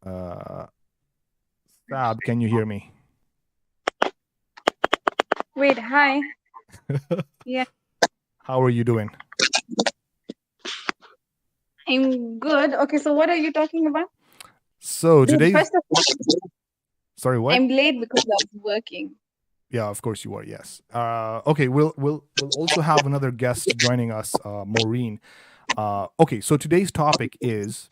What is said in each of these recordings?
Uh, Sab, can you hear me? Wait, hi. Yeah, How are you doing? I'm good. Okay, so what are you talking about? So Dude, today's, first of all, sorry, what? I'm late because I was working. Yeah, of course you are. Yes. Okay, we'll also have another guest joining us, Maureen. Okay, so today's topic is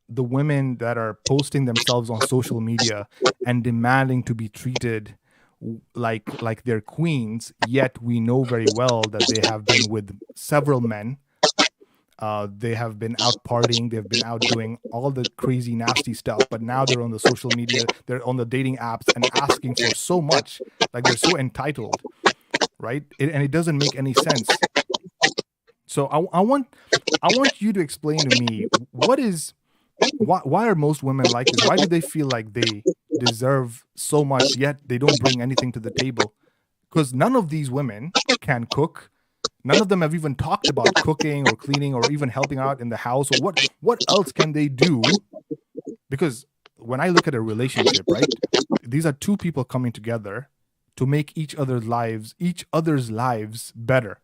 the women that are posting themselves on social media and demanding to be treated like they're queens. Yet we know very well that they have been with several men. They have been out partying. They've been out doing all the crazy, nasty stuff. But now they're on the social media. They're on the dating apps and asking for so much. Like they're so entitled, right? And it doesn't make any sense. So I want you to explain to me what is why are most women like this? Why do they feel like they deserve so much yet they don't bring anything to the table? Because none of these women can cook. None of them have even talked about cooking or cleaning or even helping out in the house. Or what else can they do? Because when I look at a relationship, right, these are two people coming together to make each other's lives better.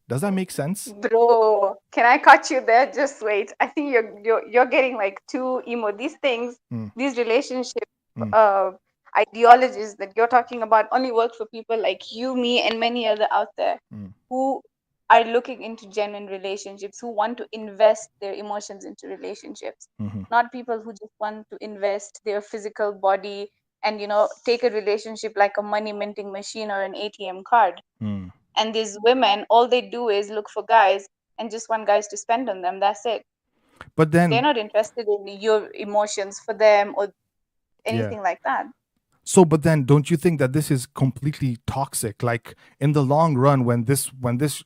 Does that make sense? Bro, can I cut you there? Just wait. I think you're getting like too emo. These things, Mm, these relationship mm, uh ideologies that you're talking about only work for people like you, me, and many other out there mm, who are looking into genuine relationships, who want to invest their emotions into relationships, mhm, not people who just want to invest their physical body and take a relationship like a money minting machine or an ATM card. mm. And these women, all they do is look for guys and just want guys to spend on them. That's it. But They're then, not interested in your emotions for them or yeah. anything like that. So, but then, don't you think that this is completely toxic? Like in the long run, when this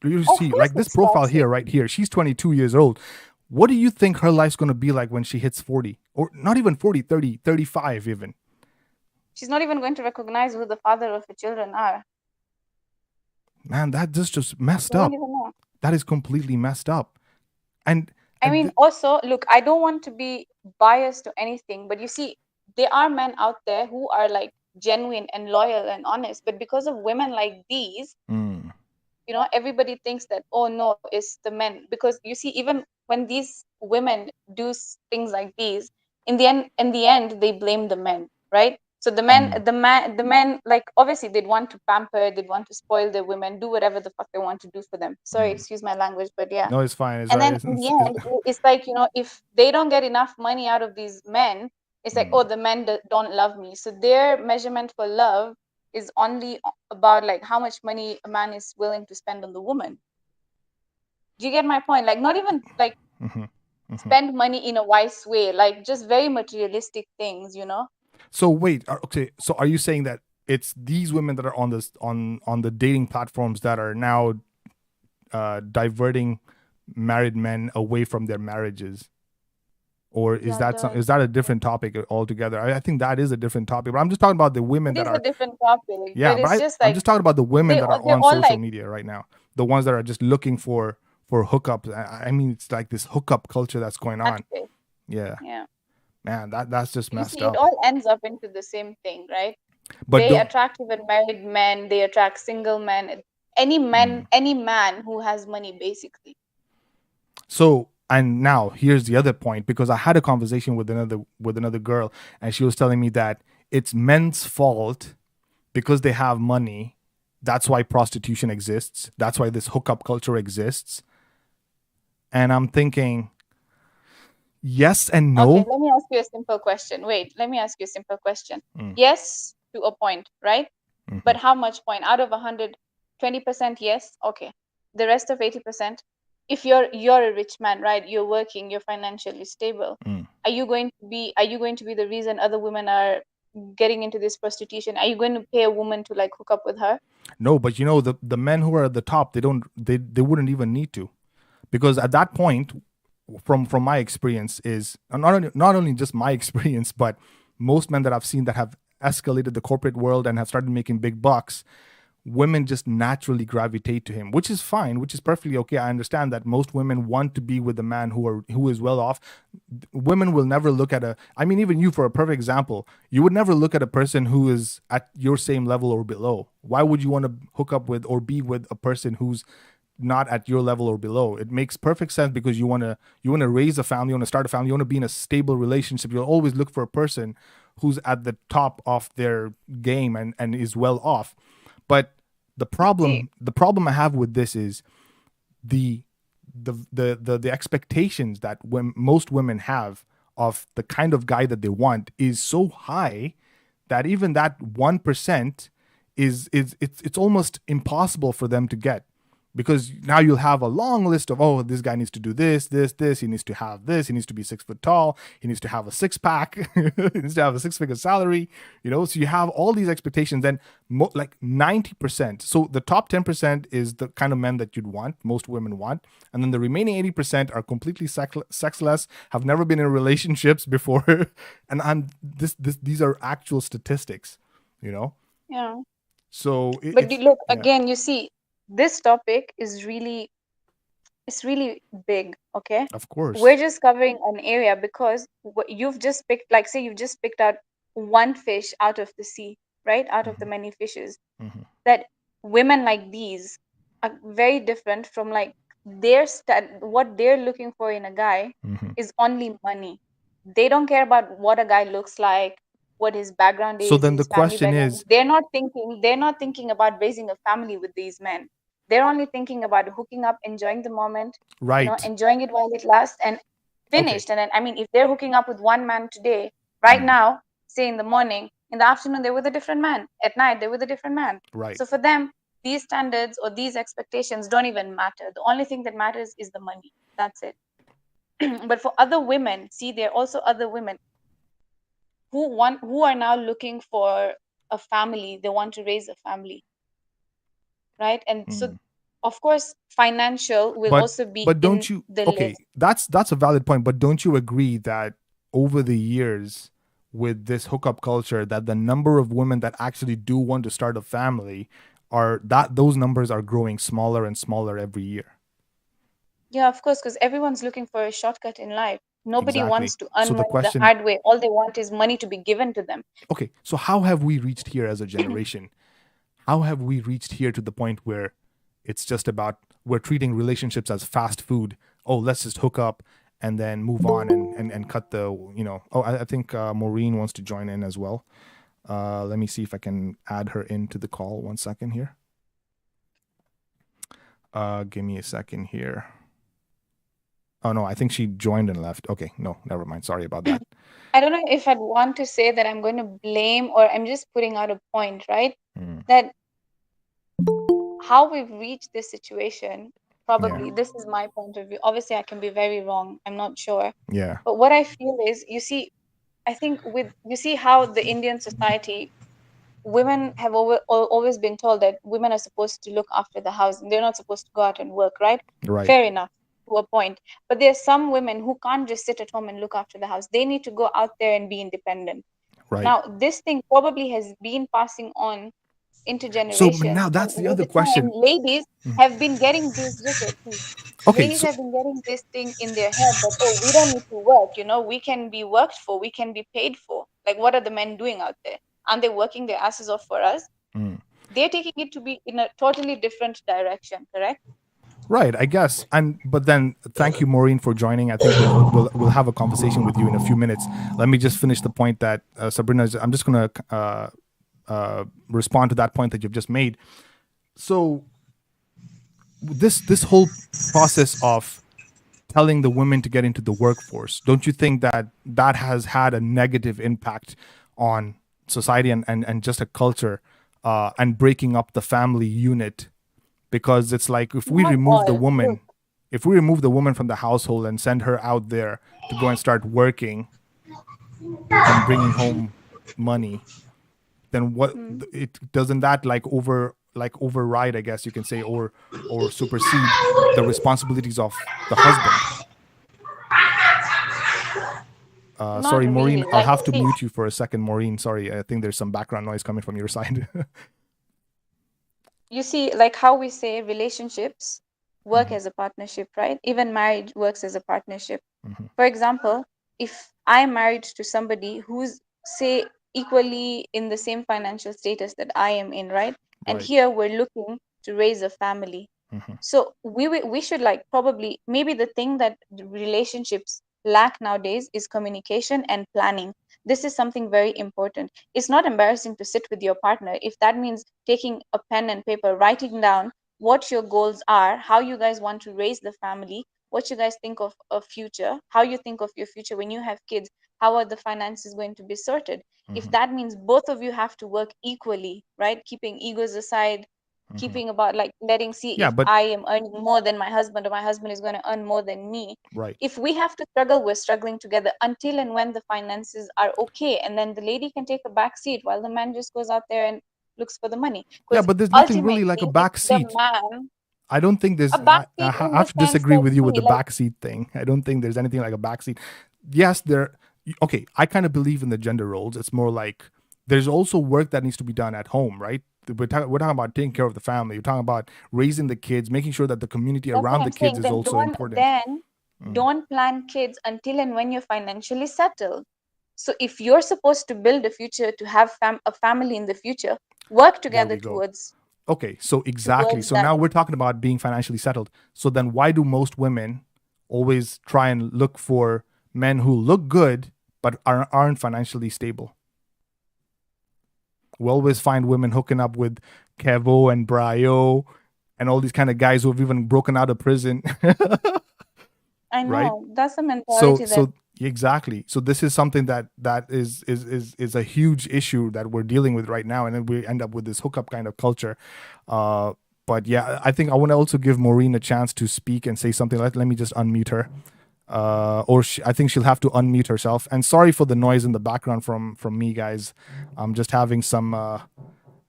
you Of see course like this it's profile toxic. here, right here, she's 22 years old. What do you think her life's going to be like when she hits 40? Or not even 40, 30, 35 even? She's not even going to recognize who the father of her children are. Man, that just She messed won't up. even know. That is completely messed up. And I and mean, also, look, I don't want to be biased to anything, but you see, there are men out there who are like genuine and loyal and honest, but because of women like these, mm, everybody thinks that, oh no, it's the men. Because you see, even when these women do things like these, in the end, they blame the men, right? So the men, mm, the men, like obviously they'd want to pamper, they'd want to spoil their women, do whatever the fuck they want to do for them. Sorry, mm. excuse my language, but yeah. No, it's fine. It's And right. then in the end, it's like, if they don't get enough money out of these men, it's like, mm. oh, the men don't love me. So their measurement for love is only about like how much money a man is willing to spend on the woman. Do you get my point? Like, not even like Hmm. Hmm. spend money in a wise way, like just very materialistic things. So wait, okay. So are you saying that it's these women that are on this on the dating platforms that are now diverting married men away from their marriages, or Yeah, is that a different topic altogether? I think that is a different topic. But I'm just talking about the women it that is a are, different topic, yeah. but But it's just I'm like just talking about the women that are they're on all social like, media right now, the ones that are just looking for hookups. I mean, it's like this hookup culture that's going on. catfish. Yeah, Yeah. man, that's just You messed see, it up. all ends up into the same thing, right? But They don't. attract even married men, they attract single men, Mm. any man who has money, basically. So, and now here's the other point, because I had a conversation with another girl, and she was telling me that it's men's fault because they have money. That's why prostitution exists. That's why this hookup culture exists. And I'm thinking, yes and Okay, no. let me ask you a simple question. Wait, let me ask you a simple question. Mm, Yes, to a point, right? mhm, But how much point? Out of 100, 20% yes? Okay. The rest of 80%, if you're a rich man, right? You're working, you're financially stable. mm. Are you going to be the reason other women are getting into this prostitution? Are you going to pay a woman to like hook up with her? No, but the men who are at the top, they wouldn't even need to, because at that point, from my experience, is not only just my experience, but most men that I've seen that have escalated the corporate world and have started making big bucks, women just naturally gravitate to him, which is fine, which is perfectly okay. I understand that most women want to be with a man who is well off. Women will never look at a, I mean, even you, for a perfect example, you would never look at a person who is at your same level or below. Why would you want to hook up with or be with a person who's not at your level or below? It makes perfect sense, because you want to raise a family, you want to start a family, you want to be in a stable relationship. You'll always look for a person who's at the top of their game and is well off. But See, the problem I have with this is the the expectations that most women have of the kind of guy that they want is so high that even that 1% is it's almost impossible for them to get, because now you'll have a long list of, oh, this guy needs to do this, he needs to have this, he needs to be 6 foot tall, he needs to have a six pack, he needs to have a six-figure salary, so you have all these expectations. And like 90%, so the top 10% is the kind of men that you'd want, most women want, and then the remaining 80% are completely sexless, have never been in relationships before. And these are actual statistics, you know yeah. so But it's, look, yeah, again, you see, this topic is really, it's really big, okay? of We're course. just covering an area because what you've just picked, like, say you've just picked out one fish out of the sea, right? Out of the Hmm. many fishes. Hmm. That women like these are very different from, like, what they're looking for in a guy Hmm. is only money. They don't care about what a guy looks like, what his background So is, then the his family question background. is, They're not thinking about raising a family with these men. They're only thinking about hooking up, enjoying the moment, right? enjoying it while it lasts, and Okay. finished. And then, I mean, if they're hooking up with one man today, right Mm, now, say in the morning, in the afternoon they're with a different man, at night they're with a different man. right. So for them, these standards or these expectations don't even matter. The only thing that matters is the money. That's it. But for other women, see, there are also other women who are now looking for a family. They want to raise a family, right? And so, Mm. of course, financial will But also be but in don't you? the Okay, list. that's a valid point. But don't you agree that over the years, with this hookup culture, that the number of women that actually do want to start a family are that those numbers are growing smaller and smaller every year? Yeah, of course, because everyone's looking for a shortcut in life. Nobody Exactly. wants to So earn the money the question, hard way. All they want is money to be given to them. okay, so how have we reached here as a generation? How have we reached here to the point where it's just about, we're treating relationships as fast food? Oh, let's just hook up and then move on and cut the, oh, I think Maureen wants to join in as well. Let me see if I can add her into the call. 1 second here. Give me a second here. Oh no, I think she joined and left. Okay, no, never mind, sorry about that. I don't know if I'd want to say that I'm going to blame, or I'm just putting out a point, right? Mm, That how we've reached this situation, yeah, probably, this is my point of view. Obviously, I can be very wrong. I'm not sure. yeah, But what I feel is, you see, I think you see how the Indian society, women have always been told that women are supposed to look after the house and they're not supposed to go out and work, right? right, Fair enough to a point. But there's some women who can't just sit at home and look after the house. They need to go out there and be independent. right. Now, this thing probably has been passing on into So now generations, and that's the with other the time, question. ladies Mm. have been getting this. Just wait, please. Okay, Ladies so have been getting this thing in their head that, oh, we don't need to work. We can be worked for. We can be paid for. Like, what are the men doing out there? Aren't they working their asses off for us? mm, They're taking it to be in a totally different direction. Correct? right, I guess. And but then thank you, Maureen, for joining. I think we'll have a conversation with you in a few minutes. Let me just finish the point that Sabrina. I'm just gonna respond to that point that you've just made. So this whole process of telling the women to get into the workforce, don't you think that that has had a negative impact on society and just a culture, and breaking up the family unit? Because it's like, Not all. Look, if we remove the woman from the household and send her out there to go and start working and bringing home money, then what, mm, it doesn't that override, I guess you can say, or supersede the responsibilities of the husband? not Sorry, Maureen, really. I'll Like, have to see, mute you for a second. Maureen, sorry, I think there's some background noise coming from your side. you see, like how we say relationships work Hmm. as a partnership, right? Even marriage works as a partnership. Hmm. For example, if I'm married to somebody who's, say, equally in the same financial status that I am in, right? And Right. here we're looking to raise a family. Hmm. So we should, like, probably, maybe the thing that the relationships lack nowadays is communication and planning. This is something very important. It's not embarrassing to sit with your partner if that means taking a pen and paper, writing down what your goals are, how you guys want to raise the family, what you guys think of a future, how you think of your future when you have kids, how are the finances going to be sorted. If Hmm. that means both of you have to work equally, right, keeping egos aside, Hmm. keeping about, like, letting see Yeah, if but I am earning more than my husband or my husband is going to earn more than me. right. If we have to struggle, we're struggling together until and when the finances are okay, and then the lady can take a back seat while the man just goes out there and looks for the money, Yeah, because but there's nothing really like a ultimately it's back the seat. man. I don't think A there's. back I seat in the have to sense disagree that, with you with see, the like, backseat thing. I don't think there's anything like a backseat. Yes, there. Okay, I kind of believe in the gender roles. It's more like there's also work that needs to be done at home, right? We're talking about taking care of the family. We're talking about raising the kids, making sure that the community that's what around the I'm kids saying. is Then also don't important. then Mm, don't plan kids until and when you're financially settled. So if you're supposed to build a future, to have a family in the future, work there together we go. towards Okay, so exactly. So that. now we're talking about being financially settled. So then why do most women always try and look for men who look good but aren't financially stable? We always find women hooking up with Kevo and Brio and all these kind of guys who have even broken out of prison, I right? know that's a So mentality that so exactly. So this is something that is a huge issue that we're dealing with right now, and then we end up with this hookup kind of culture. Uh, but yeah, I think I want to also give Maureen a chance to speak and say something. Let me just unmute her. I think she'll have to unmute herself. And sorry for the noise in the background from me, guys. I'm just having some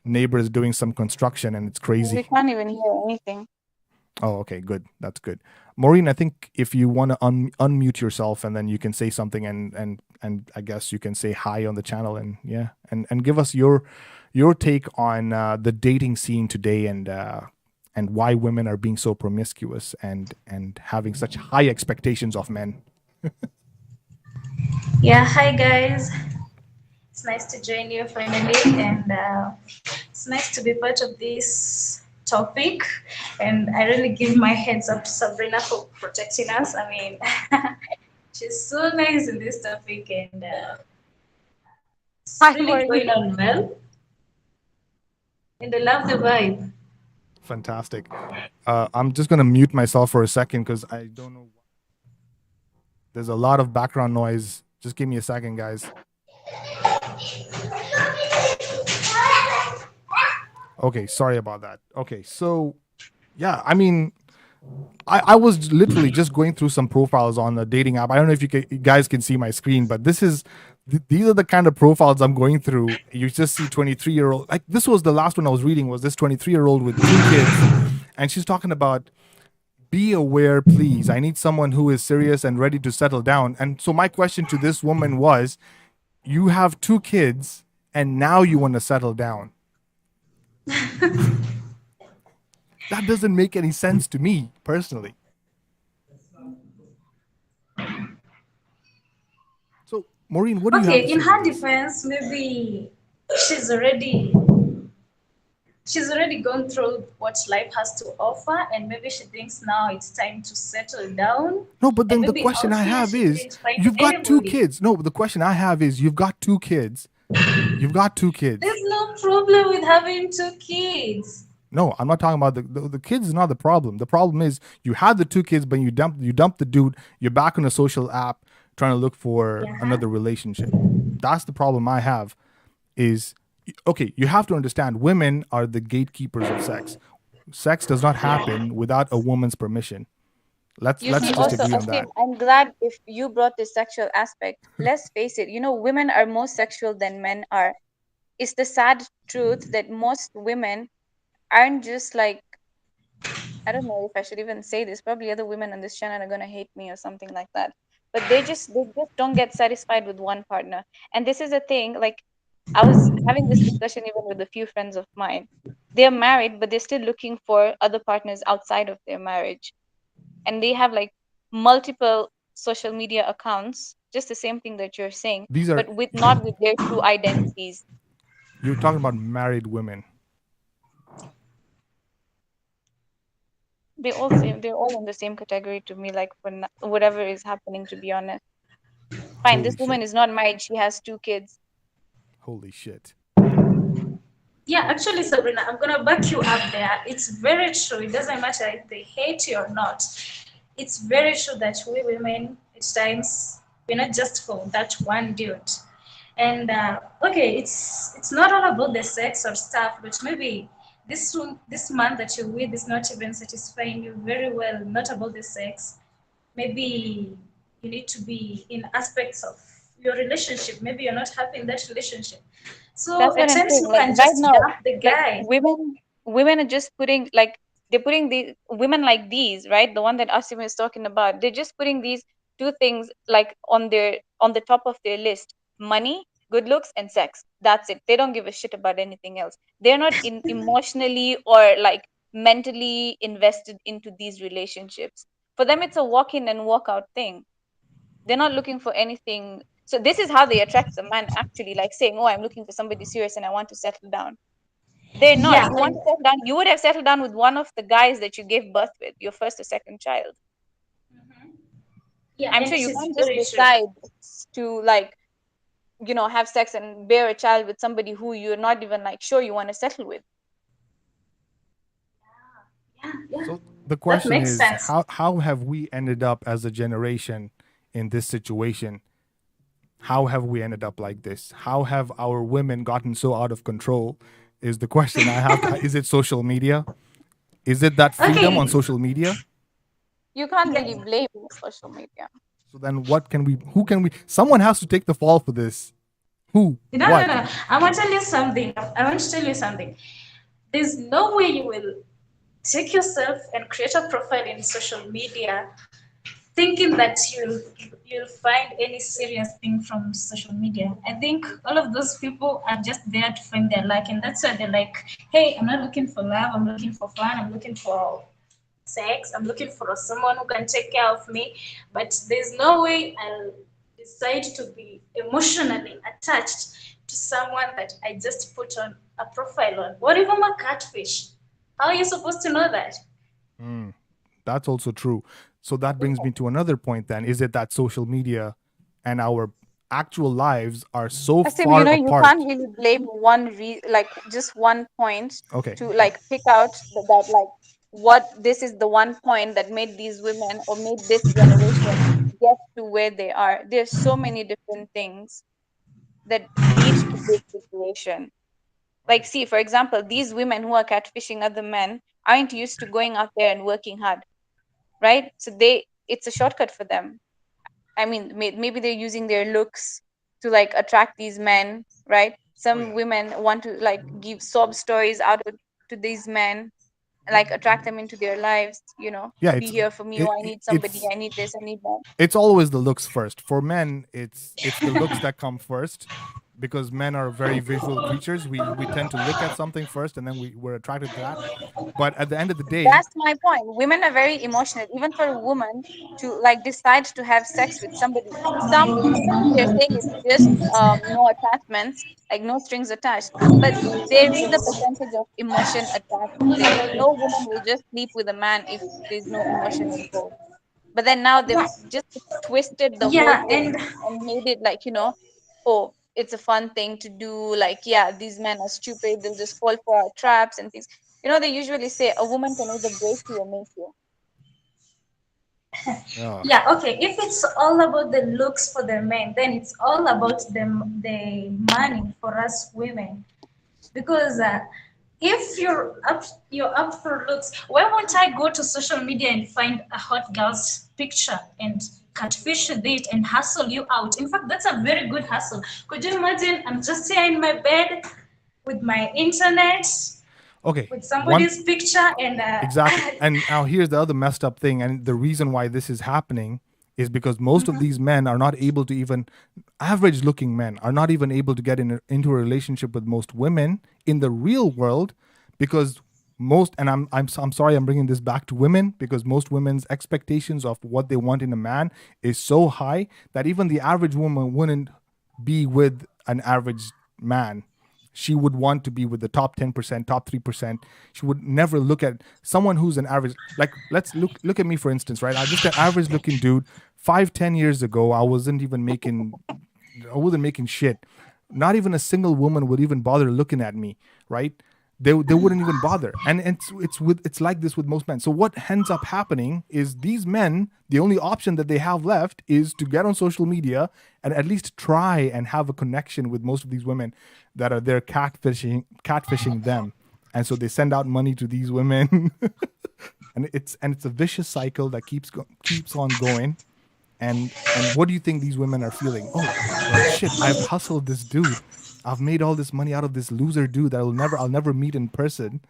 neighbors doing some construction, and it's we crazy. can't even hear anything. Oh, okay, good. That's good. Maureen, I think if you want to unmute yourself and then you can say something and I guess you can say hi on the channel and yeah, and give us your take on the dating scene today and why women are being so promiscuous and having such high expectations of men. Yeah, hi guys. It's nice to join you finally, and it's nice to be part of this topic. And I really give my hands up to Sabrina for protecting us. I mean, she's so nice in this topic, and it's Hi, really Maureen. going on well. And I love the vibe. Fantastic. I'm just gonna mute myself for a second because I don't know. There's a lot of background noise. Just give me a second, guys. Okay, sorry about that. Okay, so yeah, I mean, I was literally just going through some profiles on a dating app. I don't know if you guys can see my screen, but these are the kind of profiles I'm going through. You just see 23-year-old. Like this was the last one I was reading was this 23-year-old with two kids, and she's talking about be aware, please. I need someone who is serious and ready to settle down. And so my question to this woman was, you have two kids and now you want to settle down. That doesn't make any sense to me personally. So, Maureen, what do you have to Okay, in say to her this? defense, maybe she's already she's already gone through what life has to offer, and maybe she thinks now it's time to settle down, No, but and then the maybe question out I here have she is couldn't find you've got two anybody. kids. No, but the question I have is you've got two kids. You've got two kids. There's no problem with having two kids. No, I'm not talking about the kids is not the problem. The problem is you had the two kids, but you dumped the dude. You're back on a social app trying to look for Yeah. another relationship. That's the problem I have. Is okay. You have to understand women are the gatekeepers of sex. Sex does not happen without a woman's permission. Let's You let's see, just also, agree on Asim, that. I'm glad if you brought this sexual aspect. Let's face it, women are more sexual than men are. It's the sad truth that most women aren't just like, I don't know if I should even say this. Probably other women on this channel are gonna hate me or something like that. But they just don't get satisfied with one partner. And this is a thing, like, I was having this discussion even with a few friends of mine. They're married, but they're still looking for other partners outside of their marriage. And they have like multiple social media accounts, just the same thing that you're saying, These are, but with not with their true identities. you're talking about married women. They're all in the same category to me, like for whatever is happening, to be honest. Fine, this Holy woman shit. is not married, she has 2 kids. Holy shit. Yeah, actually, Sabrina, I'm gonna back you up there. It's very true. It doesn't matter if they hate you or not. It's very true that we women, at times, we're not just for that one dude. And okay, it's not all about the sex or stuff, but maybe this man that you're with is not even satisfying you very well. Not about the sex. Maybe you need to be in aspects of your relationship. Maybe you're not happy in that relationship. So That's what at I'm times saying. you Like can right just now, dump the like guy. women are just putting like they're putting the women like these, right? The one that Asim is talking about. They're just putting these two things like on the top of their list: money, good looks, and sex. That's it. They don't give a shit about anything else. They're not emotionally or like mentally invested into these relationships. For them, it's a walk in and walk out thing. They're not looking for anything. So this is how they attract the man, actually, like saying, oh, I'm looking for somebody serious and I want to settle down. They're not. Yeah, You want and to settle down, you would have settled down with one of the guys that you gave birth with, your first or second child. yeah, I'm and sure it you is can't just very true. decide to like, have sex and bear a child with somebody who you're not even like sure you want to settle with. Yeah, yeah, So the that question makes is, sense. how have we ended up as a generation in this situation? How have we ended up like this? How have our women gotten so out of control? Is the question I have to. Is it social media? Is it that freedom on Okay, social media? You can't yeah, really blame social media. So then, what can we? Who can we? Someone has to take the fall for this. Who? no, no, What? no. I want to tell you something. I want to tell you something. There's no way you will take yourself and create a profile in social media thinking that you'll find any serious thing from social media. I think all of those people are just there to find their like, and that's why they're like, hey, I'm not looking for love, I'm looking for fun, I'm looking for sex, I'm looking for someone who can take care of me. But there's no way I'll decide to be emotionally attached to someone that I just put on a profile on. What if I'm a catfish? How are you supposed to know that? Mm, that's also true. So that brings me to another point. Then, is it that social media and our actual lives are so Asim, far you can't apart? really blame like just one point Okay. to like pick out that like what this is the one point that made these women or made this generation get to where they are. There's so many different things that lead to this situation. Like, see, for example, these women who are catfishing other men aren't used to going out there and working hard, right? So it's a shortcut for them. I mean, maybe they're using their looks to like attract these men, right? Oh Some yeah. women want to like give sob stories out to these men, like attract them into their lives, Yeah. be here for me. It, Oh, I it need somebody. it's I need this. I need that. it's always the looks first. For men, it's the looks that come first, because men are very visual creatures. We tend to look at something first, and then we're attracted to that. But at the end of the day, That's my point. Women are very emotional. Even for a woman to like decide to have sex with somebody, even if they're saying it's just no attachments, like no strings attached, but there is a percentage of emotion attached there. No woman will just sleep with a man if there's no emotion involved. But then now they've Yeah, just twisted the whole yeah, thing and made it like, oh, it's a fun thing to do. Like, yeah, these men are stupid. They'll just fall for our traps and things. They usually say a woman can either break you or make you. uh, yeah, okay. If it's all about the looks for the men, then it's all about the money for us women. Because if you're up for looks, why won't I go to social media and find a hot girl's picture and catfish with it and hustle you out? In fact, that's a very good hustle. Could you imagine? I'm just here in my bed with my internet, okay, with one somebody's picture, and exactly. And now here's the other messed up thing, and the reason why this is happening is because most of these men are not able to even, average looking men are not even able to get into a relationship with most women in the real world, because most, and I'm sorry, I'm bringing this back to women, because most women's expectations of what they want in a man is so high that even the average woman wouldn't be with an average man. She would want to be with the top 10%, top 3%. She would never look at someone who's an average. Like, let's look at me, for instance, right? I'm just an average looking dude. 5-10 years ago, I wasn't making shit. Not even a single woman would even bother looking at me, right? They wouldn't even bother. And it's like this with most men. So what ends up happening is these men, the only option that they have left is to get on social media and at least try and have a connection with most of these women that are there catfishing them. And so they send out money to these women. and it's a vicious cycle that keeps on going. And what do you think these women are feeling? Oh, like, shit, I've hustled this dude. I've made all this money out of this loser dude that I'll never meet in person.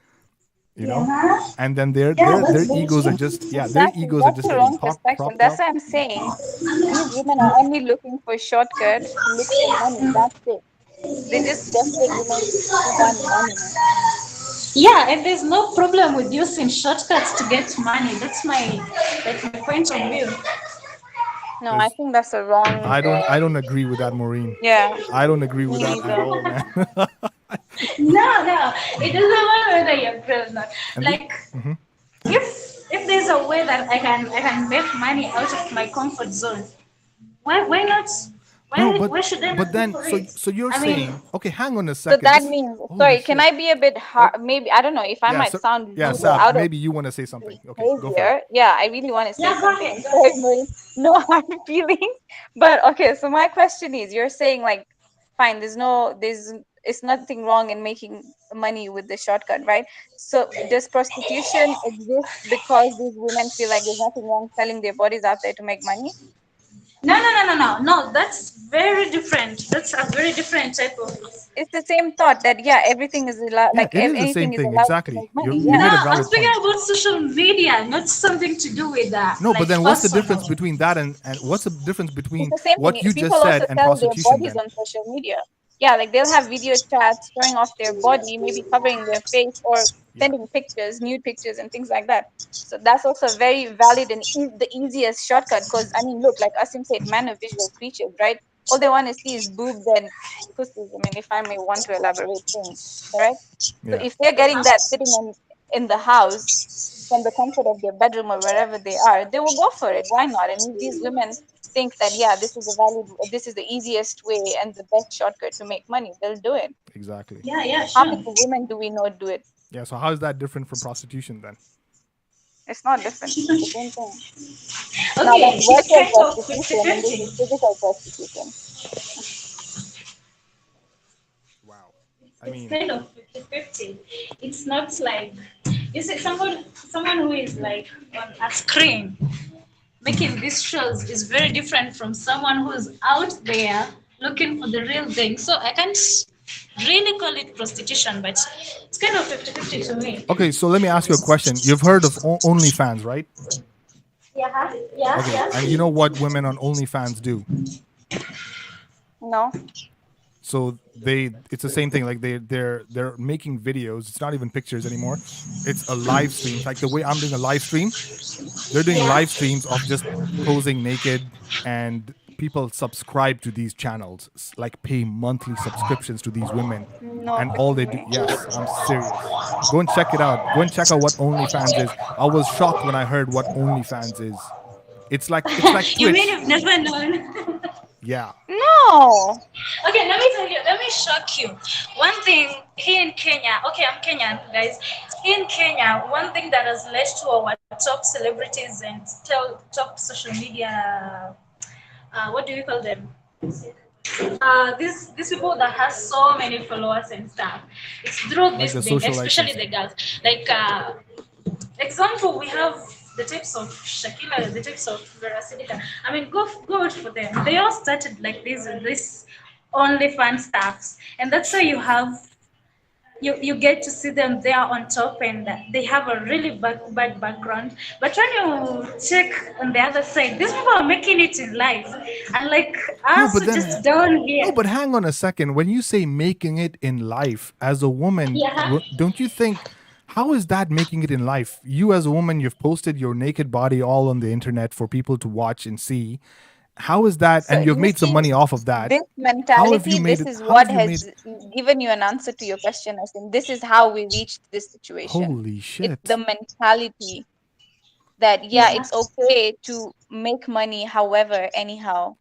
Yeah. And then their Yeah, that's very egos are true. just, their Exactly. egos are That's just the getting wrong perspective. propped That's up. why I'm saying these women are only looking for shortcut to look for money. That's it. They're just desperate women who want money. Yeah, and there's no problem with using shortcuts to get money. That's my point of view. No, I There's think that's a wrong. I don't agree with that, Maureen. Yeah, I don't agree with me that at neither. all, man. No, it doesn't matter whether you're real or not. And Like, if there's a way that I can make money out of my comfort zone, why not? no, Why should I but not go then for so it? you're I mean, saying, okay, hang on a So second. that This means, holy sorry, can shit. I be a bit Oh, hard? Maybe, I don't know if I yeah, might so sound yeah, rude or Sab, out of maybe you want to say something. Okay, go for it. behavior. Yeah, I really want to say yeah, go something. ahead, go Sorry, ahead. Maureen. No hard feelings. But okay, so my question is, you're saying like, fine, it's nothing wrong in making money with the shortcut, right? So does prostitution exist because these women feel like there's nothing wrong selling their bodies out there to make money? No. That's very different. That's a very different type of. It's the same thought that yeah, everything is allowed, Yeah, like it is the same anything is thing. allowed to Exactly. make money. You Yeah. made No, a I'm valid speaking point. about social media, not something to do with that. No, but Like then what's the difference personal. between that and what's the difference It's between the same what thing. you just People also said and sell their prostitution bodies then? on social media. Yeah, like they'll have video chats showing off their body, maybe covering their face or Yeah, sending pictures, nude pictures, and things like that. So that's also very valid and the easiest shortcut. Because I mean, look, like Asim said, men are visual creatures, right? All they want to see is boobs and pussies. I mean, if I may want to elaborate things, correct? So yeah, if they're getting that sitting in the house from the comfort of their bedroom or wherever they are, they will go for it. Why not? And if these women think that yeah, this is the easiest way and the best shortcut to make money, they'll do it. exactly. Yeah, How many sure. women do we know do it? Yeah, so how is that different from prostitution then? It's not different. It's the same thing. Now Okay, that's it's virtual kind of prostitution and this 50-50. is physical prostitution. Wow. I It's mean, kind of 50-50. It's not like you see someone who is like on a screen making these shows is very different from someone who's out there looking for the real thing. So I can't really call it prostitution, but it's kind of 50-50 to me. okay, so let me ask you a question. You've heard of OnlyFans, right? Okay, and you Yeah. know what women on OnlyFans do? No? So it's the same thing. Like they're making videos. It's not even pictures anymore. It's a live stream. It's like the way I'm doing a live stream. They're doing Yeah. live streams of just posing naked, and people subscribe to these channels, like pay monthly subscriptions to these women, No and all they freaking do. way. Yes, I'm serious. Go and check it out. Go and check out what OnlyFans is. I was shocked when I heard what OnlyFans is. It's like You mean Twitch. you've never known? Yeah. No. Okay, let me tell you, let me shock you. One thing here in Kenya, okay, I'm Kenyan, guys. Here in Kenya, one thing that has led to our top celebrities and top social media, what do you call them? These people that has so many followers and stuff. It's through Like this the thing, socialites and especially the stuff. girls. Like example, we have the types of Shakira, the types of Vera Sidika. I mean, go out for them. They all started like this only fun stuffs, and that's why you have you get to see them there on top, and they have a really bad background. But when you check on the other side, these people are making it in life, unlike No, us but who then just down no, here. but hang on a second. When you say making it in life as a woman, Yeah. don't you think how is that making it in life? You as a woman, you've posted your naked body all on the internet for people to watch and see. How is that? So And you've you made some see, money off of that. this How have you mentality, made this it? is How what have you has made? given you an answer to your question. As in, this is how we reached this situation. Holy It's the shit! mentality that, yeah, Yeah. it's okay to make money however, anyhow.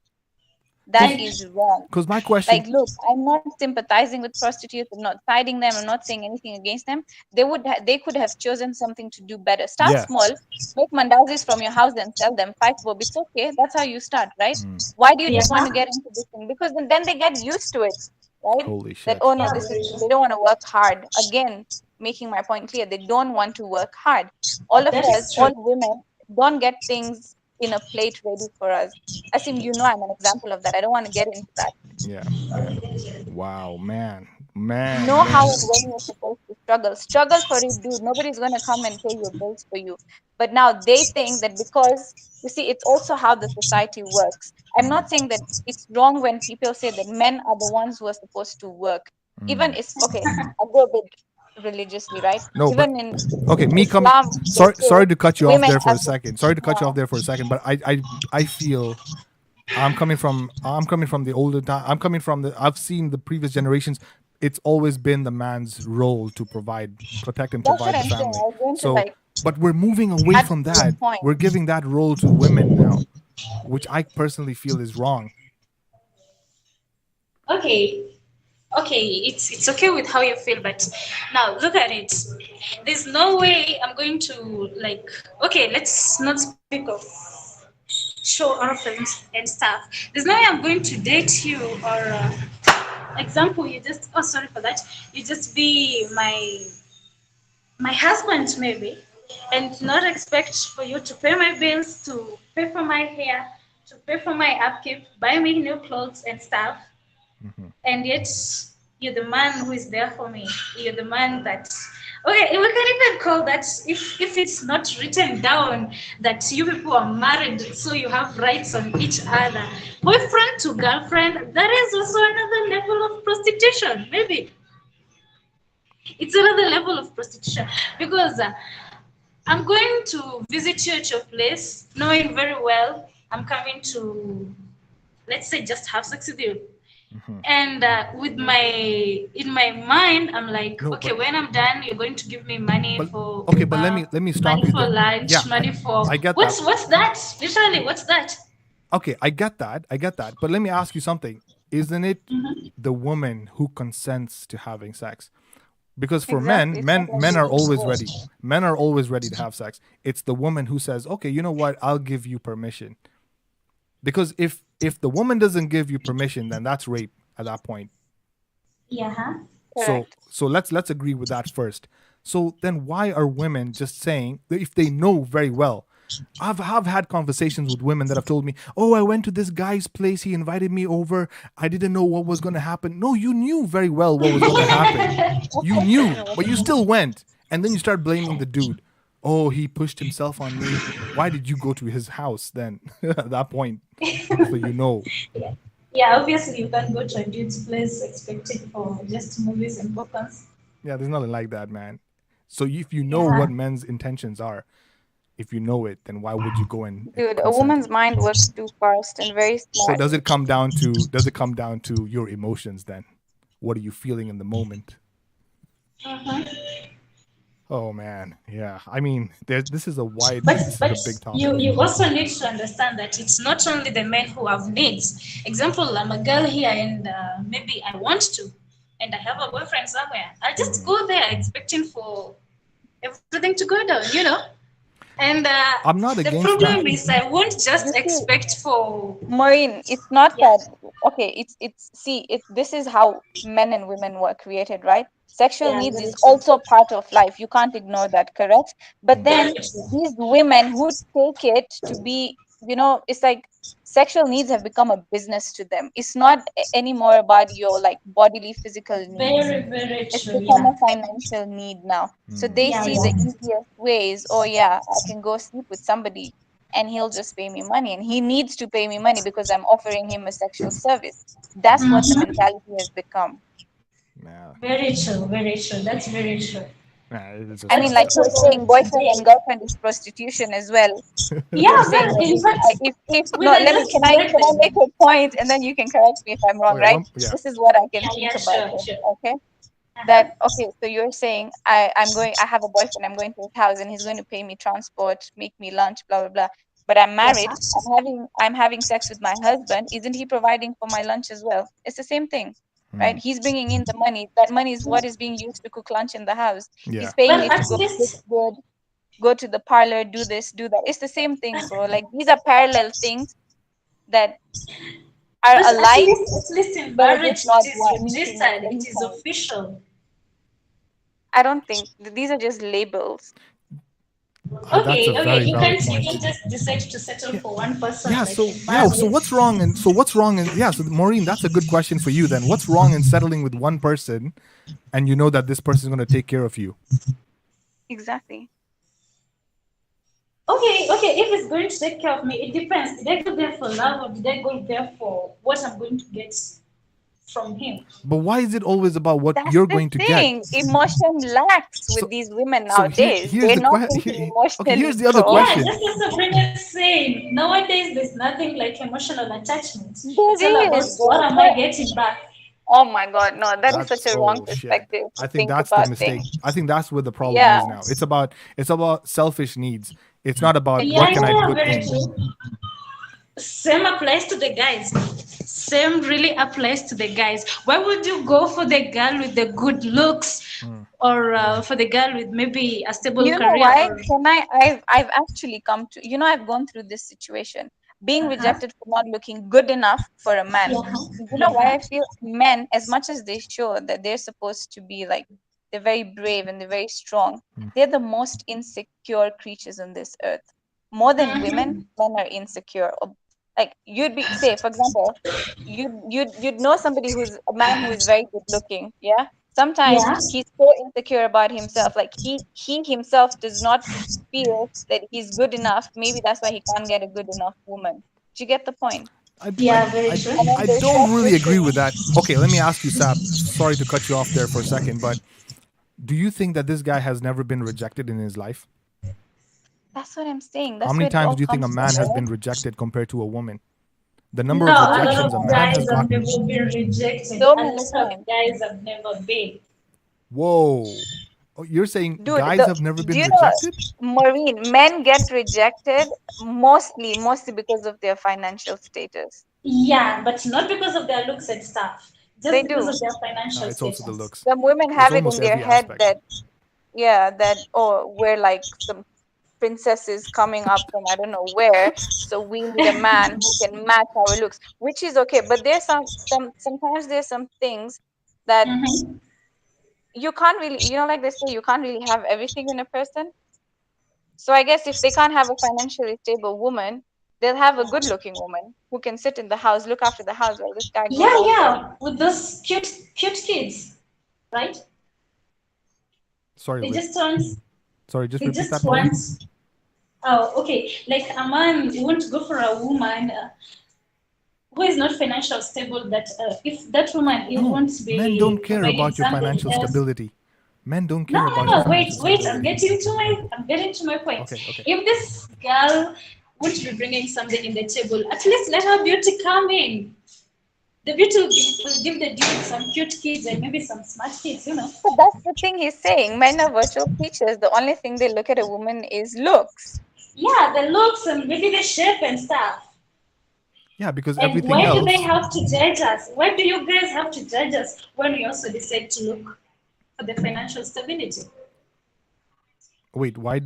That Because And is wrong. because my question, Like, look, I'm not sympathizing with prostitutes. I'm not siding them. I'm not saying anything against them. They could have chosen something to do better. Start yeah. small, make mandazis from your house and sell them. Five bob. It's okay. That's how you start, right? Mm, Why do you yeah. just want to get into this thing? Because then they get used to it, right? holy That, shit! oh no, this is, they don't want to work hard. Again, making my point clear, they don't want to work hard. All of That us, is true. all women, don't get things in a plate ready for us. Asim, you know I'm an example of that. I don't want to get into that. Yeah, yeah. Wow, man, man, Know how man. and when you're supposed to struggle. Struggle for it, dude. Nobody's gonna come and pay your bills for you. But now they think that because, you see, it's also how the society works. I'm Mhm, not saying that it's wrong when people say that men are the ones who are supposed to work. Even mm. it's okay. I'll go a bit religiously, right? No, but Even in okay, me coming. Islam, they say Sorry to cut you off women there for are a second. Sorry to cut you off there for a second, but I feel I'm coming from the older time. I'm coming from the I've seen the previous generations. It's always been the man's role to provide, protect, and that's what provide the I'm saying. family. I was going to So, like but we're moving away add from to your that. point. We're giving that role to women now, which I personally feel is wrong. Okay. Okay, it's okay with how you feel, but now look at it. There's no way I'm going to like. Okay, let's not speak of show orphans and stuff. There's no way I'm going to date you or example. You just oh sorry for that. You just be my husband maybe, and not expect for you to pay my bills, to pay for my hair, to pay for my upkeep, buy me new clothes and stuff, Mhm. and yet you're the man who is there for me. You're the man that okay, we can even call that if it's not written down that you people are married, so you have rights on each other. Boyfriend to girlfriend, that is also another level of prostitution. Maybe it's another level of prostitution because I'm going to visit you at your place, knowing very well I'm coming to, let's say, just have sex with you. Mhm. And with my in my mind, I'm like, No, okay, when I'm done, you're going to give me money but for okay, but let me stop money you for there. Yeah, lunch, money for I get that. what's that? Literally, what's that? Okay, I get that. I get that. But let me ask you something. Isn't it Hmm. the woman who consents to having sex? Because for Exactly. men, It's not like men they are just always go. ready. Men are always ready to have sex. It's the woman who says, "Okay, you know what? I'll give you permission." Because if the woman doesn't give you permission, then that's rape at that point. Yeah. Huh? So Correct. so let's agree with that first. So then why are women just saying if they know very well? I've had conversations with women that have told me, "Oh, I went to this guy's place. He invited me over. I didn't know what was going to happen." No, you knew very well what was going to happen. You I knew, know what but you you mean. still went. And then you start blaming the dude. Oh, he pushed himself on me. Why did you go to his house then? At that point, so you know. Yeah. Yeah. Obviously, you can't go to a dude's place expecting for just movies and popcorns. Yeah, there's nothing like that, man. So if you know Yeah. what men's intentions are, if you know it, then why would you go and Dude, a consent? woman's mind works too fast and very So smart. does it come down to your emotions then? What are you feeling in the moment? Mhm. Oh man, yeah. I mean, this is a wide, But this is a but big you topic. you also need to understand that it's not only the men who have needs. Example, I'm a girl here, and maybe I want to, and I have a boyfriend somewhere. I just Hmm. go there expecting for everything to go down, you know. And I'm not the against problem that. is, I won't just You see, expect for Maureen, it's not yeah, that, okay, it's see, it this is how men and women were created, right? Sexual yeah, needs very is true. also part of life. You can't ignore that, correct? But Hmm. then Definitely. these women who take it to be it's like sexual needs have become a business to them. It's not anymore about your like bodily physical needs. Very, very It's true. become Yeah. a financial need now. So they Yeah, see the yeah. easiest ways. Oh yeah, I can go sleep with somebody and he'll just pay me money, and he needs to pay me money because I'm offering him a sexual service. That's what the Mm-hmm. mentality has become. Yeah, Very true. Very true. That's very true. yeah, it's I just mean, Let's like talk crazy. you're about saying, boyfriend today. and girlfriend is prostitution as well. Yeah, You're saying but that in fact, if we no, can let me just can I make boyfriend. a point and then you can correct me if I'm wrong, Okay, right? one, yeah. This is what I Yeah, can think yeah, about sure, this. sure. Okay, Uh-huh. that okay. So you're saying I have a boyfriend. I'm going to his house and he's going to pay me transport, make me lunch, blah blah blah. But I'm Yeah. married. I'm having sex with my husband. Isn't he providing for my lunch as well? It's the same thing, right? Hmm. He's bringing in the money. That money is what is being used to cook lunch in the house. Yeah. He's paying Well, me to at go look least, good, go to the parlor, do this, do that. It's the same thing, bro. Like these are parallel things that are but alike, at least in but are just marriage, not it is meeting at registered. the It same is time. official. I don't think these are just labels. That's a Okay, okay. very valid You point. can't just decide to settle Yeah. for one person Yeah. like So in yeah. So marriage. what's wrong? And so what's wrong? And yeah. So Maureen, that's a good question for you. Then what's wrong in settling with one person, and you know that this person is going to take care of you? Exactly. Okay, okay. If it's going to take care of me, it depends. Did I go there for love or did I go there for what I'm going to get from him? But why is it always about what That's you're the going to get? thing. Emotion lacks with So these women here nowadays. here's They're the not question. going to Okay, here's emotionally the other grow. Yeah, question. just as Sabrina said, nowadays there's nothing like emotional attachment. It's all There about is, what bro. am I getting back? Oh my God, no, that is such That's a wrong oh shit. perspective to I think think that's the about mistake. things. I think that's where the problem Yeah, is now. It's about selfish needs. It's not about what Yeah, can I exactly. yeah, put very in. true. Same applies to the guys. Same really applies to the guys. Why would you go for the girl with the good looks Hmm. or for the girl with maybe a stable You know career why? or I've actually come to, I've gone through this situation, being uh-huh. rejected for not looking good enough for a man. Yeah, You know why yeah. I feel men, as much as they show that they're supposed to be like, they're very brave and they're very strong, Hmm. they're the most insecure creatures on this earth. More than women, Mm-hmm. men are insecure. Like you'd be, say, for example, you'd know somebody who's a man who is very good looking, yeah. Sometimes Yeah. he's so insecure about himself, like he himself does not feel that he's good enough. Maybe that's why he can't get a good enough woman. Do you get the point? I, I, Yeah, very I, true. And then I there's don't really agree with selfishness. that. Okay, let me ask you, Sab. Sorry to cut you off there for a second, but do you think that this guy has never been rejected in his life? That's what I'm saying. How That's many where it times all do you think a comes from, man has right? been rejected compared to a woman? The number No, of a So lot many rejections a of times. man guys has have gotten. never been rejected. So A many lot of times. guys have never been. Whoa. Oh, you're saying Dude, guys have never do been you know, rejected? Maureen, men get rejected mostly because of their financial status. Yeah, but not because of their looks and stuff, They just because do. of their financial It's also the status. looks. Some women It's have it almost in their every head aspect. that, yeah, that, oh, we're like some princesses coming up from I don't know where, so we need a man who can match our looks, which is okay. But there's sometimes there's some things that Mm-hmm. you can't really, like they say, you can't really have everything in a person. So I guess if they can't have a financially stable woman, they'll have a good looking woman who can sit in the house, look after the house while this guy goes Yeah, out there. yeah, with those cute kids, right? Sorry, They wait. just want, Sorry, just they repeat just that, Maureen. want. Oh, okay. Like a man, you want to go for a woman who is not financial stable. That if that woman it No, won't men be don't care providing about your something financial else. stability. Men don't No, care no, about your no. Wait, financial wait. I'm stability. getting to my point. Okay, okay. If this girl won't be bringing something in the table, at least let her beauty come in. The beauty will give the dude some cute kids and maybe some smart kids, you know. But that's the thing he's saying. Men are virtual creatures. The only thing they look at a woman is looks. Yeah, the looks and maybe the shape and stuff. Yeah, because And everything why do they else. have to judge us? Why do you guys have to judge us when we also decide to look for the financial stability? Wait, why?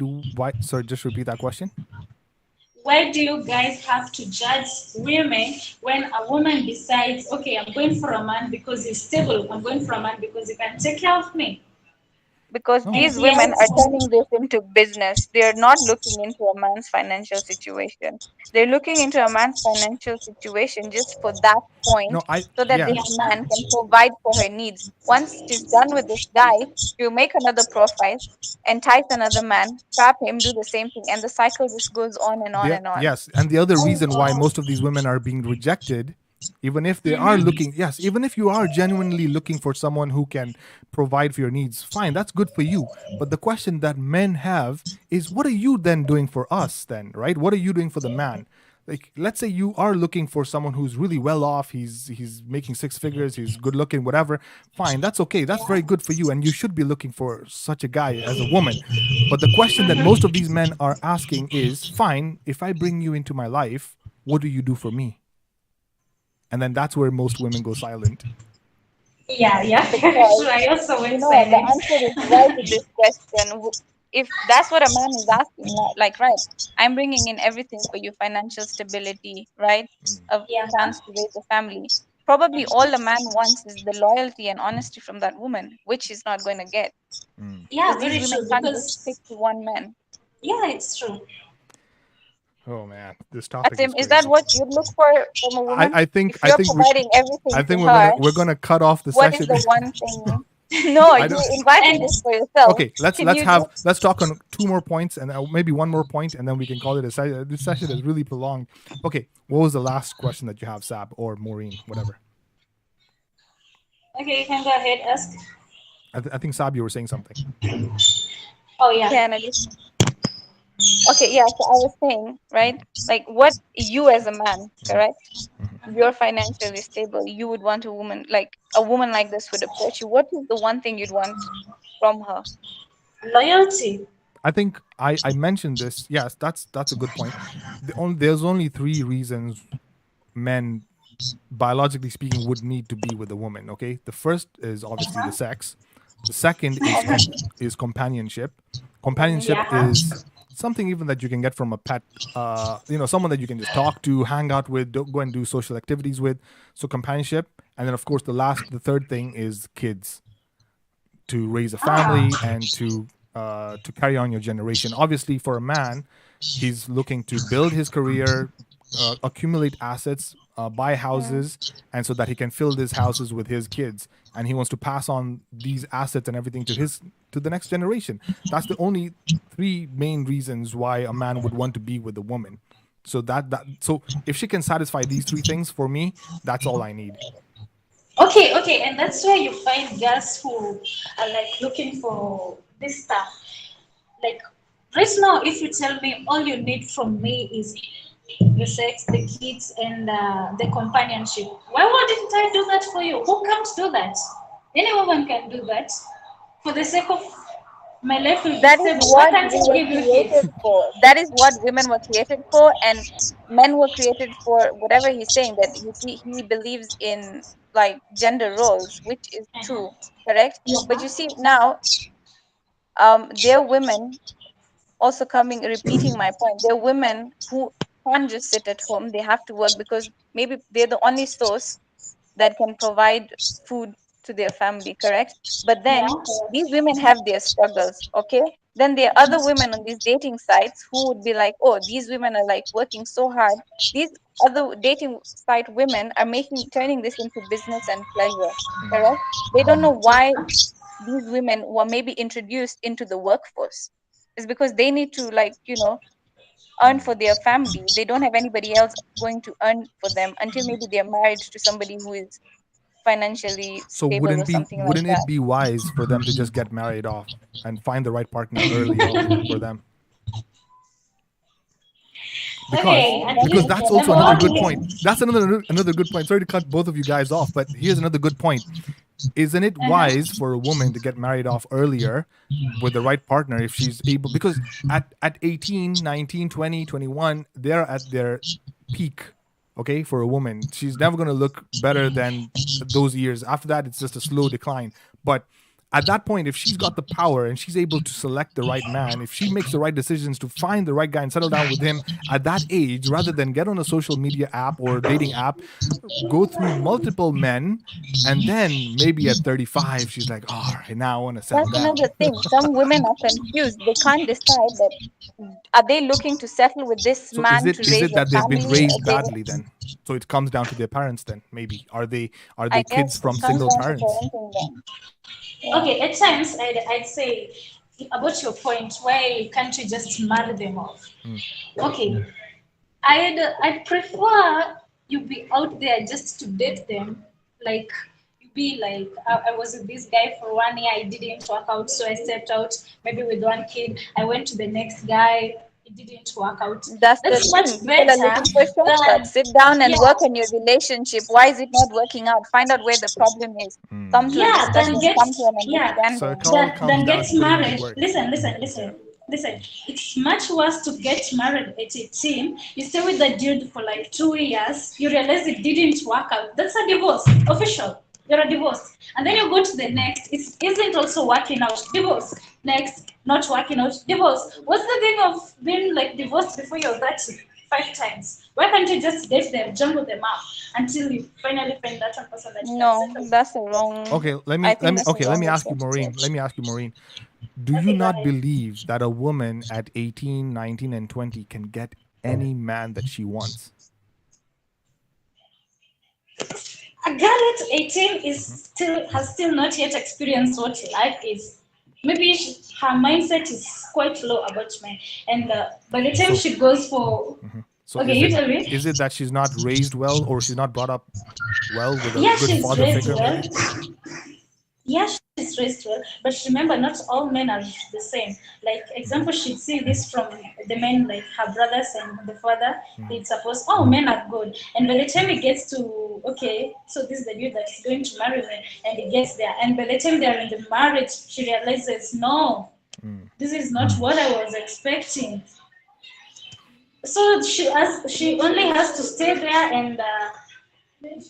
Sorry, just repeat that question. Why do you guys have to judge women when a woman decides, okay, I'm going for a man because he's stable, I'm going for a man because he can take care of me? because No. these And women are yes, turning this into business. They're not looking into a man's financial situation. They're looking into a man's financial situation just for that point, No, I so that yeah. this man can provide for her needs. Once she's done with this guy, she'll make another profile, entice another man, trap him, do the same thing, and the cycle just goes on and on The and on. yes, and the other oh reason why God. most of these women are being rejected, even if they are Mm-hmm. looking, yes, even if you are genuinely looking for someone who can provide for your needs, fine, that's good for you. But the question that men have is, what are you then doing for us then, right? What are you doing for the man? Like, let's say you are looking for someone who's really well off, he's making six figures, he's good looking, whatever. Fine, that's okay, that's very good for you, and you should be looking for such a guy as a woman. But the question that most of these men are asking is, fine, if I bring you into my life, what do you do for me? And then that's where most women go silent. Yeah, yeah, very Because true. I also you went know the silent. answer is right to this question. If that's what a man is asking, like, right, I'm bringing in everything for you, financial stability, right, a Yeah. chance to raise a family. Probably all a man wants is the loyalty and honesty from that woman, which he's not going to get, Mm. Yeah, because these very women true. can't just stick Because to one man. yeah, it's true. Oh man, this topic is Atim, is that crazy. what you look for from a woman? I think If you're providing I everything to think her, we're gonna cut off the what is session. the one thing? No, I you don't. invited And this for yourself. Okay, let's Can you just let's talk on two more points and maybe one more point, and then we can call it a session. This session is really prolonged. Okay, what was the last question that you have, Sab or Maureen, whatever? okay, you can go ahead, ask. I think Sab, you were saying something. Oh yeah. can I just okay, yeah, so I was saying, right? Like what you as a man, correct? You're financially stable. You would want a woman like this would approach you. What is the one thing you'd want from her? Loyalty. I think I mentioned this. Yes, that's a good point. There's only three reasons men, biologically speaking, would need to be with a woman. Okay, the first is obviously the sex. The second is Obviously. companionship. Mhm. Companionship Yeah. is something even that you can get from a pet. Someone that you can just talk to, hang out with, go and do social activities with. So companionship, and then of course the third thing is kids, to raise a Ah. family and to carry on your generation. Obviously, for a man, he's looking to build his career, accumulate assets, buy Mm. houses, and so that he can fill these houses with his kids, and he wants to pass on these assets and everything to the next generation. That's the only three main reasons why a man would want to be with a woman. So so if she can satisfy these three things for me, that's all I need. Okay, okay, and that's where you find girls who are like looking for this stuff. Like right now, if you tell me all you need from me is the sex, the kids, and the companionship, why wouldn't I do that for you? Who can't do that? Any woman can do that. For the sake of my life will be That is stable. Why what can't we I were give you kids? created for. That is what women were created for, and men were created for whatever he's saying. That you see, he believes in like gender roles, which is Uh-huh. true, correct? But you see now, there are women also coming repeating my point. There are women who can't just sit at home. They have to work because maybe they're the only source that can provide food to their family, correct? But Yeah, then these women have their struggles, okay? Then there are other women on these dating sites who would be like, oh, these women are like working so hard. These other dating site women are turning this into business and pleasure, correct? They don't know why these women were maybe introduced into the workforce. It's because they need to earn for their family. They don't have anybody else going to earn for them until maybe they're married to somebody who is financially So stable or something like wouldn't that. it be wise for them to just get married off and find the right partner early off for them? because okay, Okay, I that because think makes that's sense. also number another one good thing point. is That's another good point. Sorry to cut both of you guys off, but here's another good point. Isn't it wise uh-huh. for a woman to get married off earlier with the right partner if she's able? Because at 18, 19, 20, 21, they're at their peak. Okay, for a woman, she's never going to look better than those years. After that, it's just a slow decline. But at that point, if she's got the power and she's able to select the right man, if she makes the right decisions to find the right guy and settle down with him at that age, rather than get on a social media app or dating app, go through multiple men, and then maybe at 35, she's like, all right, now I want to settle That's down. another thing. Some women are confused. They can't decide that are they looking to settle with this So is man it to is raise it a that they've been family, or raised they, badly then? So it comes down to their parents then, maybe. Are I they kids guess it from comes single down to parents? parenting then. Yeah. Okay, at times I'd say about your point, why can't you just marry them off? Okay, I'd prefer you be out there just to date them, like you be like I was with this guy for 1 year, I didn't work out, so I stepped out maybe with one kid. I went to the next guy, it didn't work out. That's the That's much thing. People are better looking for than shortcuts. Sit down and yeah, work on your relationship. Why is it not working out? Find out where the problem is. Come to a yeah, then discussion. get Come to an yeah. So it understanding. all comes Then down get to putting in the married. work. Yeah. Listen. It's much worse to get married at 18. You stay with the dude for like 2 years. You realize it didn't work out. That's a divorce, official. You're a divorce. And then you go to the next. It isn't also working out. Divorce. Next, not working out. Divorce. What's the thing of being like divorced before you're 30? 5 times. Why can't you just date them, jumble them up until you finally find that one person that you can No, settle? that's a wrong. Okay, let I me think that's a let wrong me ask you, Maureen. approach. Let me ask you, Maureen. Do you Okay, go not ahead. believe that a woman at 18, 19, and 20 can get any man that she wants? A girl at 18 has still not yet experienced what life is. Maybe her mindset is quite low about men, and by the time So she goes for so okay, is you it tell me. is it that she's not raised well, or she's not brought up well with a Yeah, good she's father raised figure well. maybe? Yeah, she's raised well, but remember, not all men are the same. Like example, she'd see this from the men, like her brothers and the father. He'd suppose, oh, men are good, and by the time he gets to okay, so this is the dude that is going to marry me, and he gets there, and by the time they're in the marriage, she realizes, no, this is not what I was expecting. So she only has to stay there and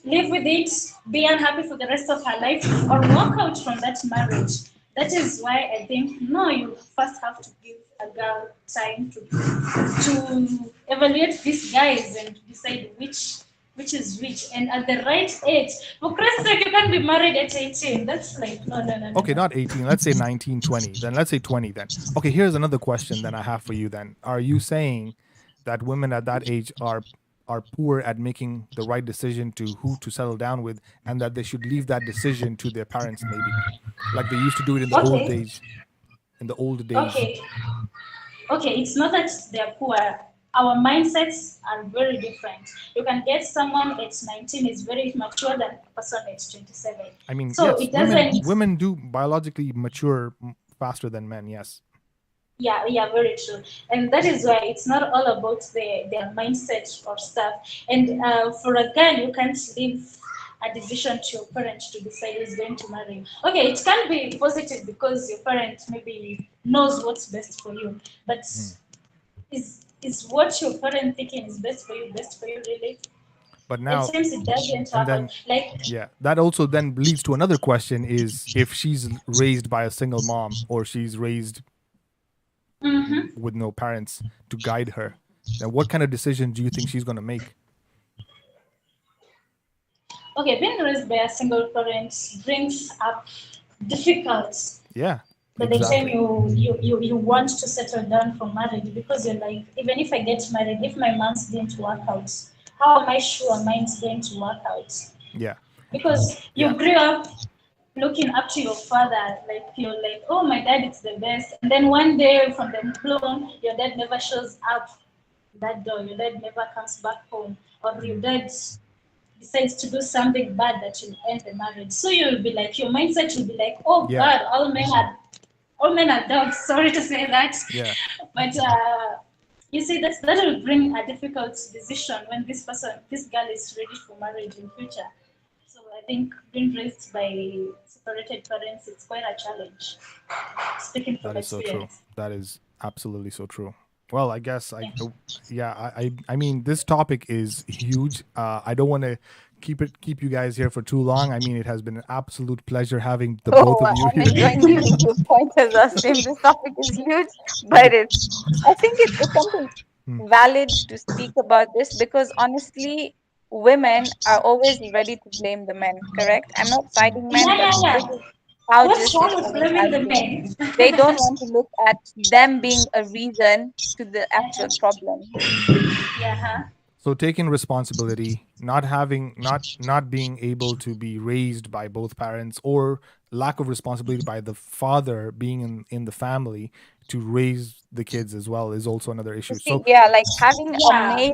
live with it, be unhappy for the rest of her life, or walk out from that marriage. That is why I think no, you first have to give a girl time to evaluate these guys and decide which is which and at the right age. For Christ's sake, you can't be married at 18. That's like Okay, no. not 18. Let's say 19, 20. Then let's say 20 then. Okay, here's another question that I have for you then. Are you saying that women at that age are poor at making the right decision to who to settle down with, and that they should leave that decision to their parents maybe, like they used to do it in the old Okay, days? In the old days. okay, okay. It's not that they're poor. Our mindsets are very different. You can get someone at 19 is very mature than a person at 27. I mean, So yes, it women doesn't. women do biologically mature faster than men. Yes. Yeah, very true. And that is why it's not all about their mindset or stuff. And for a girl, you can't leave a decision to your parent to decide who's going to marry you. Okay, it can be positive because your parent maybe knows what's best for you. But is what your parent thinking is best for you really? But At now, times it doesn't and work out. then, Like yeah, that also then leads to another question: is if she's raised by a single mom, or she's raised with no parents to guide her, then what kind of decision do you think she's going to make? okay, being raised by a single parent brings up difficult Yeah, by the time exactly. you want to settle down for marriage because you're like, even if I get married, if my months didn't work out, how am I sure mine's going to work out? Yeah, Because yeah. you grew up looking up to your father, like you're like, oh, my dad is the best, and then one day from the blue moon, your dad never shows up that door, your dad never comes back home, or your dad decides to do something bad that will end the marriage. So you'll be like, your mindset will be like, oh Yeah, God, all men are dogs. Sorry to say that, yeah, but you see that will bring a difficult decision when this girl is ready for marriage in future. So I think being raised by separated parents, it's quite a challenge. Speaking that from is so true. experience. That is absolutely so true. Well, I guess Yeah. yeah, I mean, this topic is huge. I don't want to keep you guys here for too long. I mean, it has been an absolute pleasure having the both Oh, of you I'm here. enjoying giving you pointers, Asim. This topic is huge, but I think it's something Hmm. valid to speak about this because honestly, women are always ready to blame the men, correct? I'm not siding men, Yeah, but yeah, this yeah. is how What's this wrong with always blaming has the been. men? They don't want to look at them being a reason to the actual problem. Yeah, huh? So taking responsibility, not being able to be raised by both parents, or lack of responsibility by the father being in the family to raise the kids as well is also another You issue. see, So yeah, like having a Yeah.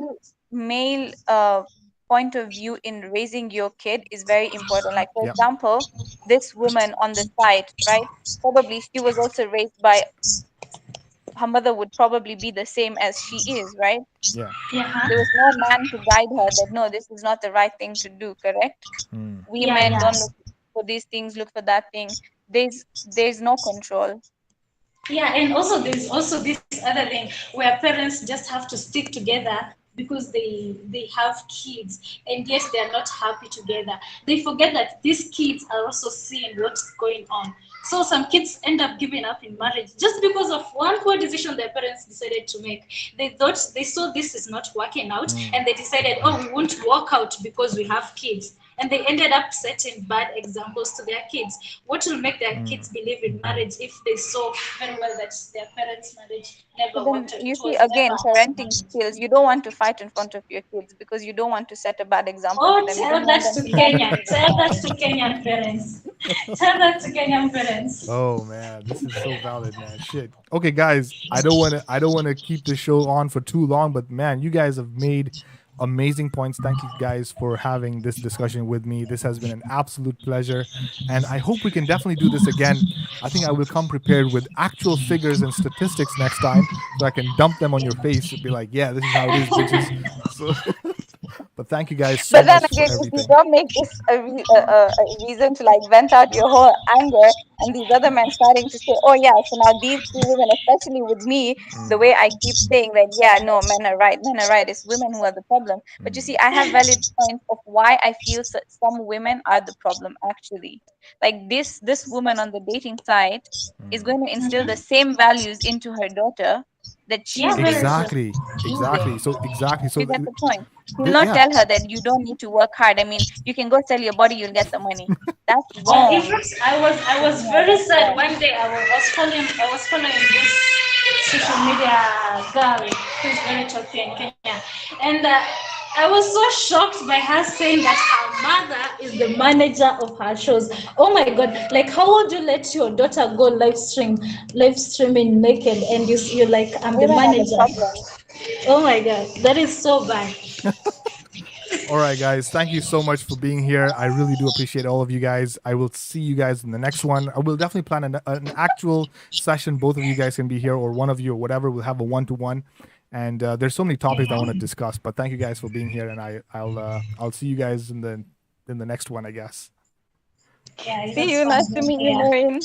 male point of view in raising your kid is very important. Like for yeah, example, this woman on the side, right? Probably she was also raised by her mother would probably be the same as she is, right? yeah. Yeah, huh? There was no man to guide her that no, this is not the right thing to do, correct? Hmm. We Yeah, men yeah. don't look for these things, look for that thing. There's no control. Yeah, and also there's also this other thing where parents just have to stick together because they have kids and yet they're not happy together. They forget that these kids are also seeing what's going on. So some kids end up giving up in marriage just because of one poor decision their parents decided to make. They saw this is not working out Hmm. and they decided, oh, we won't work out because we have kids. And they ended up setting bad examples to their kids. What will make their Hmm. kids believe in marriage if they saw very well that their parents' marriage But never then worked out? you It see was never again, a happy parenting marriage. skills. You don't want to fight in front of your kids because you don't want to set a bad example to Oh, them. You tell don't want that them to to have to Kenyan. leave a Tell that marriage. to Kenyan parents. Tell that to Kenyan parents. Oh man, this is so valid, man. Shit. Okay, guys, I don't want to keep the show on for too long, but man, you guys have made amazing points. Thank you guys for having this discussion with me. This has been an absolute pleasure, and I hope we can definitely do this again. I think I will come prepared with actual figures and statistics next time, so I can dump them on your face and be like, "Yeah, this is how it is, bitches." So, but thank you guys so But then much for again, if you everything. don't make this a reason to like vent out your whole anger, and these other men starting to say, "Oh yeah, so now these two women, especially with me, the Mm, way I keep saying that, yeah, no, men are right. It's women who are the problem." But you mm, see, I have valid points of why I feel some women are the problem actually. Like this woman on the dating site is mm. going to instill the same values into her daughter that she's Yeah, going very to true. be Exactly. using. So exactly. You So get the point. He'll not yeah. tell her that you don't need to work hard. I mean, you can go sell your body, you'll get the money. That's In wrong. fact, I was No, very that's sad wrong. one day. I was following this social media girl who's very talky in Kenya, and I was so shocked by her saying that her mother is the manager of her shows. Oh my God! Like, how would you let your daughter go live streaming naked, and you're like, I'm the Women are the manager? problem. Oh my God, that is so bad. All right, guys. Thank you so much for being here. I really do appreciate all of you guys. I will see you guys in the next one. I will definitely plan an actual session. Both of you guys can be here, or one of you, or whatever. We'll have a one-to-one. And there's so many topics I want to discuss. But thank you guys for being here, and I'll see you guys in the next one, I guess. Yeah, it See was you. fun Nice to being meet you, here. Noreen.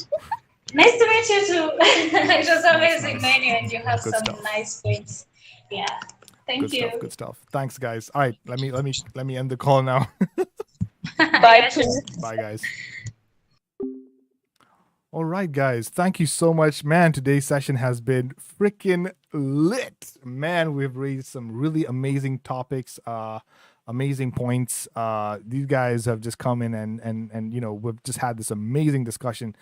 Nice to meet you too. It was Nice, amazing nice. knowing you, and you have Good some stuff. nice points. Yeah. Good Thank stuff. you. Good stuff. Thanks, guys. All right, let me end the call now. Bye, Yeah, sure. please. Bye, guys. All right, guys. Thank you so much. Man, today's session has been freaking lit. Man, we've raised some really amazing topics, amazing points. These guys have just come in and we've just had this amazing discussion.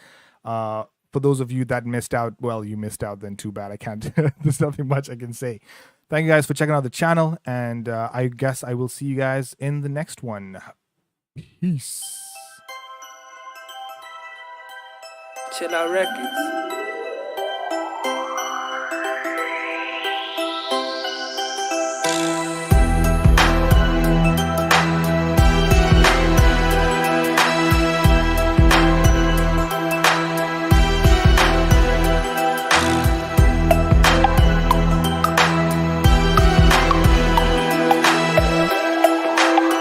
For those of you that missed out, well, you missed out, then too bad. I can't, there's nothing much I can say. Thank you guys for checking out the channel, and I guess I will see you guys in the next one. Peace. Chill Out Records.